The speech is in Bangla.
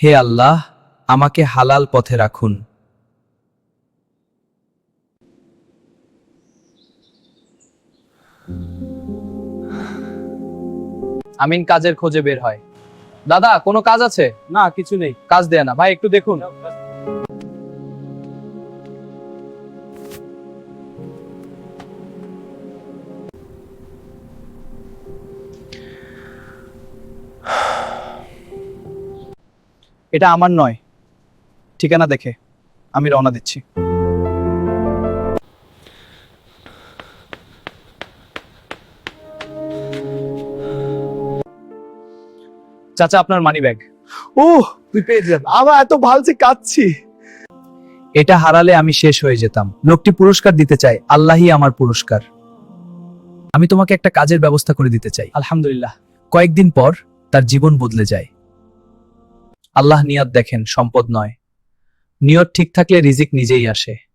হে আল্লাহ, আমাকে হালাল পথে রাখুন। আমিন কাজের খোঁজে বের হয়। দাদা, কোনো কাজ আছে? না, কিছু নেই। কাজ দেয় না ভাই, একটু দেখুন। এটা আমার নয়, ঠিকানা দেখে আমি রওনা দিচ্ছি। চাচা, আপনার মানি ব্যাগ। ও, তুই পেয়েছিস? আমার এত ভালো যে কাঁদছি। এটা হারালে আমি শেষ হয়ে যেতাম। লোকটি পুরস্কার দিতে চায়, আল্লাহই আমার পুরস্কার। আমি তোমাকে একটা কাজের ব্যবস্থা করে দিতে চাই। আলহামদুলিল্লাহ। কয়েকদিন পর তার জীবন বদলে যায়। আল্লাহ নিয়ত দেখেন, সম্পদ নয়। নিয়ত ঠিক থাকলে রিজিক নিজেই আসে।